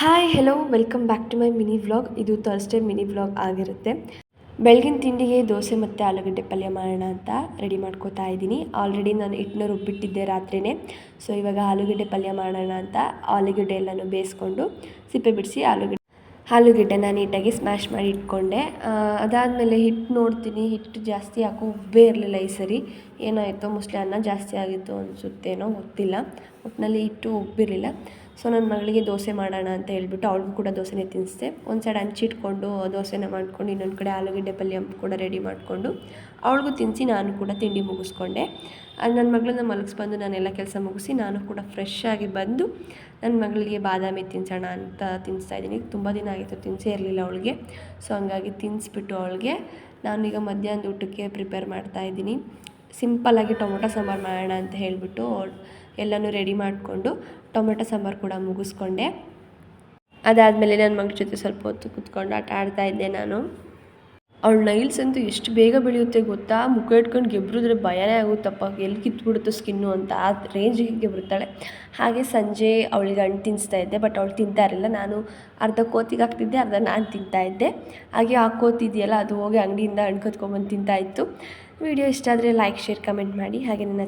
Hi hello welcome back to my mini vlog. ಇದು Thursday mini vlog ಆಗಿರುತ್ತೆ. ಬೆಳಗಿನ ತಿಂಡಿಗೆ ದೋಸೆ ಮತ್ತು ಆಲೂಗಡ್ಡೆ ಪಲ್ಯ ಮಾಡೋಣ ಅಂತ ರೆಡಿ ಮಾಡ್ಕೋತಾ ಇದ್ದೀನಿ. ಆಲ್ರೆಡಿ ನಾನು ಹಿಟ್ಟನ್ನ ರುಬ್ಬಿಟ್ಟಿದ್ದೆ ರಾತ್ರಿಯೇ. ಸೊ ಇವಾಗ ಆಲೂಗಡ್ಡೆ ಪಲ್ಯ ಮಾಡೋಣ ಅಂತ ಆಲೂಗಡ್ಡೆ ಎಲ್ಲನೂ ಬೇಯಿಸ್ಕೊಂಡು ಸಿಪ್ಪೆ ಬಿಡಿಸಿ ಆಲೂಗಡ್ಡೆನ ನೀಟಾಗಿ ಸ್ಮ್ಯಾಶ್ ಮಾಡಿ ಇಟ್ಕೊಂಡೆ. ಅದಾದಮೇಲೆ ಹಿಟ್ಟು ನೋಡ್ತೀನಿ, ಹಿಟ್ಟು ಜಾಸ್ತಿ ಯಾಕೋ ಉಬ್ಬೇ ಇರಲಿಲ್ಲ ಈ ಸರಿ. ಏನಾಯಿತು, ಮೋಸ್ಟ್ಲಿ ಅನ್ನ ಜಾಸ್ತಿ ಆಗಿತ್ತು ಅನಿಸುತ್ತೇನೋ, ಗೊತ್ತಿಲ್ಲ. ಒಟ್ಟಿನಲ್ಲಿ ಹಿಟ್ಟು ಉಬ್ಬಿರಲಿಲ್ಲ. ಸೊ ನನ್ನ ಮಗಳಿಗೆ ದೋಸೆ ಮಾಡೋಣ ಅಂತ ಹೇಳ್ಬಿಟ್ಟು ಅವಳಿಗೂ ಕೂಡ ದೋಸೆನೇ ತಿನ್ನಿಸ್ದೆ. ಒಂದು ಸೈಡ್ ಹಂಚಿಟ್ಕೊಂಡು ದೋಸೆನ ಮಾಡ್ಕೊಂಡು ಇನ್ನೊಂದು ಕಡೆ ಆಲೂಗಡ್ಡೆ ಪಲ್ಯ ಕೂಡ ರೆಡಿ ಮಾಡಿಕೊಂಡು ಅವಳಿಗೂ ತಿನ್ನಿಸಿ ನಾನು ಕೂಡ ತಿಂಡಿ ಮುಗಿಸ್ಕೊಂಡೆ. ನನ್ನ ಮಗಳನ್ನ ಮಲಗಿಸ್ಬಂದು ನಾನೆಲ್ಲ ಕೆಲಸ ಮುಗಿಸಿ ನಾನು ಕೂಡ ಫ್ರೆಶ್ ಆಗಿ ಬಂದು ನನ್ನ ಮಗಳಿಗೆ ಬಾದಾಮಿ ತಿನ್ನಿಸೋಣ ಅಂತ ತಿನ್ನಿಸ್ತಾಯಿದ್ದೀನಿ. ತುಂಬ ದಿನ ಆಗಿತ್ತು ತಿನ್ನಿಸೇ ಇರಲಿಲ್ಲ ಅವಳಿಗೆ. ಸೊ ಹಂಗಾಗಿ ತಿನ್ನಿಸ್ಬಿಟ್ಟು ಅವಳಿಗೆ ನಾನೀಗ ಮಧ್ಯಾಹ್ನದ ಊಟಕ್ಕೆ ಪ್ರಿಪೇರ್ ಮಾಡ್ತಾಯಿದ್ದೀನಿ. ಸಿಂಪಲ್ಲಾಗಿ ಟೊಮೊಟೊ ಸಾಂಬಾರು ಮಾಡೋಣ ಅಂತ ಹೇಳಿಬಿಟ್ಟು ಎಲ್ಲನೂ ರೆಡಿ ಮಾಡಿಕೊಂಡು ಟೊಮೆಟೊ ಸಾಂಬಾರು ಕೂಡ ಮುಗಿಸ್ಕೊಂಡೆ. ಅದಾದಮೇಲೆ ನನ್ನ ಮಗಳ ಜೊತೆ ಸ್ವಲ್ಪ ಹೊತ್ತು ಕೂತ್ಕೊಂಡು ಆಟ ಆಡ್ತಾಯಿದ್ದೆ ನಾನು. ಅವಳ ನೈಲ್ಸ್ ಅಂತೂ ಎಷ್ಟು ಬೇಗ ಬೆಳೆಯುತ್ತೆ ಗೊತ್ತಾ. ಮುಖ ಇಟ್ಕೊಂಡು ಗೆಬ್ರಿದ್ರೆ ಭಯನೇ ಆಗುತ್ತಪ್ಪ, ಎಲ್ಲಿ ಕಿತ್ಬಿಡುತ್ತೋ ಸ್ಕಿನ್ನು ಅಂತ, ಆ ರೇಂಜಿಗೆ ಗೆಬ್ರುತ್ತಾಳೆ. ಹಾಗೆ ಸಂಜೆ ಅವಳಿಗೆ ಹಣ್ಣು ತಿನ್ನಿಸ್ತಾ ಇದ್ದೆ, ಬಟ್ ಅವಳು ತಿಂತಾ ಇರಲಿಲ್ಲ. ನಾನು ಅರ್ಧ ಕೋತಿಗೆ ಹಾಕ್ತಿದ್ದೆ, ಅರ್ಧ ನಾನು ತಿಂತಾಯಿದ್ದೆ. ಹಾಗೆ ಆ ಕೋತಿದೆಯಲ್ಲ, ಅದು ಹೋಗಿ ಅಂಗಡಿಯಿಂದ ಹಣ್ಣು ಕತ್ಕೊಂಡ್ಬಂದು ತಿಂತಾಯಿತ್ತು. ವಿಡಿಯೋ ಇಷ್ಟ ಆದರೆ ಲೈಕ್, ಶೇರ್, ಕಮೆಂಟ್ ಮಾಡಿ. ಹಾಗೆ ನನ್ನ